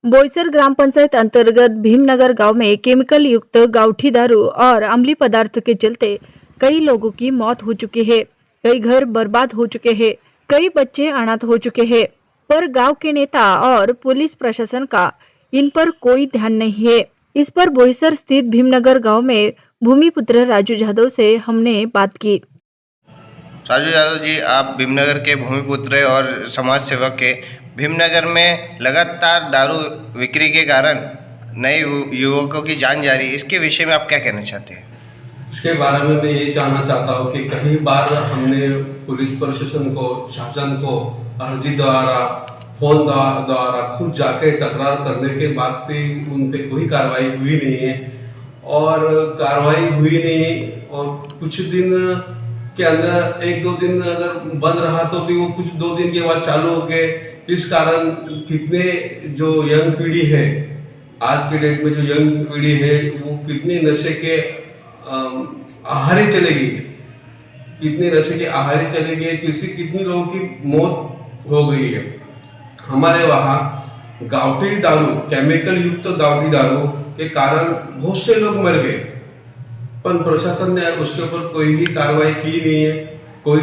बोईसर ग्राम पंचायत अंतर्गत भीमनगर गांव में केमिकल युक्त गावठी दारू और अम्लीय पदार्थ के चलते कई लोगों की मौत हो चुकी है। कई घर बर्बाद हो चुके हैं, कई बच्चे अनाथ हो चुके हैं। पर गांव के नेता और पुलिस प्रशासन का इन पर कोई ध्यान नहीं है। इस पर बोईसर स्थित भीमनगर गांव में भूमिपुत्र राजू यादव से हमने बात की। राजू यादव जी, आप भीमनगर के भूमिपुत्र और समाज सेवक के। भीमनगर में लगातार दारू बिक्री के कारण नए युवकों की जान जा रही है, इसके विषय में आप क्या कहना चाहते हैं? इसके बारे में मैं ये जानना चाहता हूँ कि कई बार हमने पुलिस प्रशासन को, शासन को अर्जी द्वारा, फोन द्वारा खुद जाके तकरार करने के बाद भी उन पे कोई कार्रवाई हुई नहीं है। और कार्रवाई हुई नहीं और कुछ दिन के अंदर 1-2 दिन अगर बंद रहा तो भी वो कुछ 2 दिन के बाद चालू हो गए। इस कारण कितने जो यंग पीढ़ी है, आज के डेट में जो यंग पीढ़ी है वो कितने नशे के आहारे चले गई, कितने नशे के आहारे चले गए, कितनी लोगों की मौत हो गई है। हमारे वहाँ गावठी दारू, केमिकल युक्त गावठी दारू के कारण बहुत से लोग मर गए, पर प्रशासन ने उसके ऊपर कोई ही कार्रवाई की नहीं है, कोई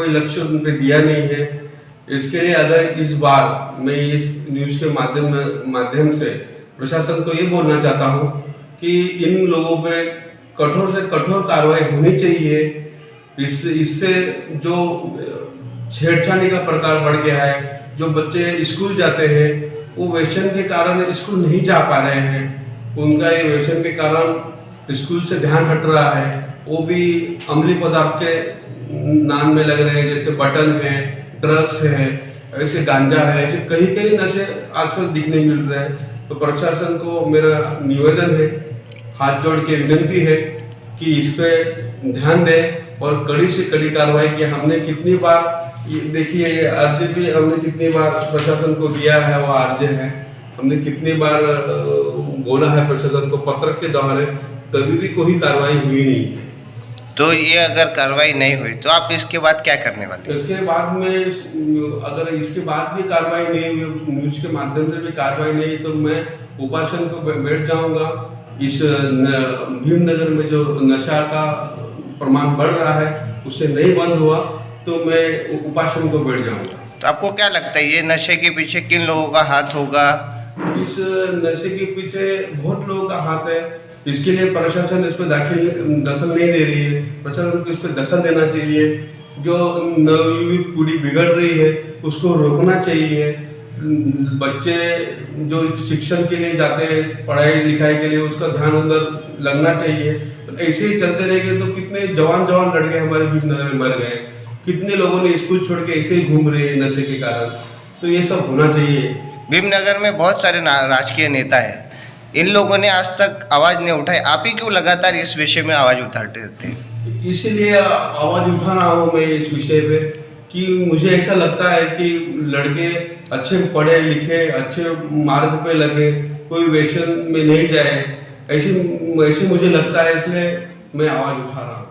लक्ष्य उन पर दिया नहीं है। इसके लिए अगर इस बार मैं इस न्यूज़ के माध्यम से प्रशासन को ये बोलना चाहता हूँ कि इन लोगों पे कठोर से कठोर कार्रवाई होनी चाहिए। इससे जो छेड़छाड़ी का प्रकार बढ़ गया है, जो बच्चे स्कूल जाते हैं वो व्यसन के कारण स्कूल नहीं जा पा रहे हैं, उनका ये व्यसन के कारण स्कूल से ध्यान हट रहा है, वो भी अम्लीय पदार्थ के नाम में लग रहे हैं, जैसे बटन है, ड्रग्स है, ऐसे गांजा है, ऐसे कई नशे आजकल दिखने मिल रहे हैं। तो प्रशासन को मेरा निवेदन है, हाथ जोड़ के विनती है कि इस पे ध्यान दें और कड़ी से कड़ी कार्रवाई की। हमने कितनी बार देखिए, ये अर्जी भी हमने कितनी बार प्रशासन को दिया है, वो अर्जी है, हमने कितनी बार बोला है प्रशासन को पत्र के द्वारा, तभी भी कोई कार्रवाई हुई नहीं है। तो ये अगर कार्रवाई नहीं हुई तो आप इसके बाद क्या करने वाले? इसके बाद में अगर इसके बाद भी कार्रवाई नहीं हुई, न्यूज़ के माध्यम से भी कार्रवाई नहीं, तो मैं उपासन को बैठ जाऊंगा। इस भीमनगर में जो नशा का प्रमाण बढ़ रहा है उससे नहीं बंद हुआ तो मैं उपासन को बैठ जाऊंगा। तो आपको क्या लगता है ये नशे के पीछे किन लोगों का हाथ होगा? इस नशे के पीछे बहुत लोगों का हाथ है। इसके लिए प्रशासन इस पर दखल नहीं दे रही है। प्रशासन को इस पर दखल देना चाहिए। जो नवी पीढ़ी बिगड़ रही है उसको रोकना चाहिए। बच्चे जो शिक्षण के लिए जाते हैं, पढ़ाई लिखाई के लिए, उसका ध्यान उधर लगना चाहिए। ऐसे ही चलते रहेंगे तो कितने जवान लड़के हमारे भीमनगर में मर गए, कितने लोगों ने स्कूल छोड़ के ऐसे ही घूम रहे हैं नशे के कारण। तो ये सब होना चाहिए। भीमनगर में बहुत सारे राजकीय नेता हैं, इन लोगों ने आज तक आवाज नहीं उठाई, आप ही क्यों लगातार इस विषय में आवाज उठाते थे? इसीलिए आवाज उठा रहा हूँ मैं इस विषय पे कि मुझे ऐसा लगता है कि लड़के अच्छे पढ़े लिखे, अच्छे मार्ग पे लगे, कोई व्यसन में नहीं जाए, ऐसे मुझे लगता है, इसलिए मैं आवाज उठा रहा हूँ।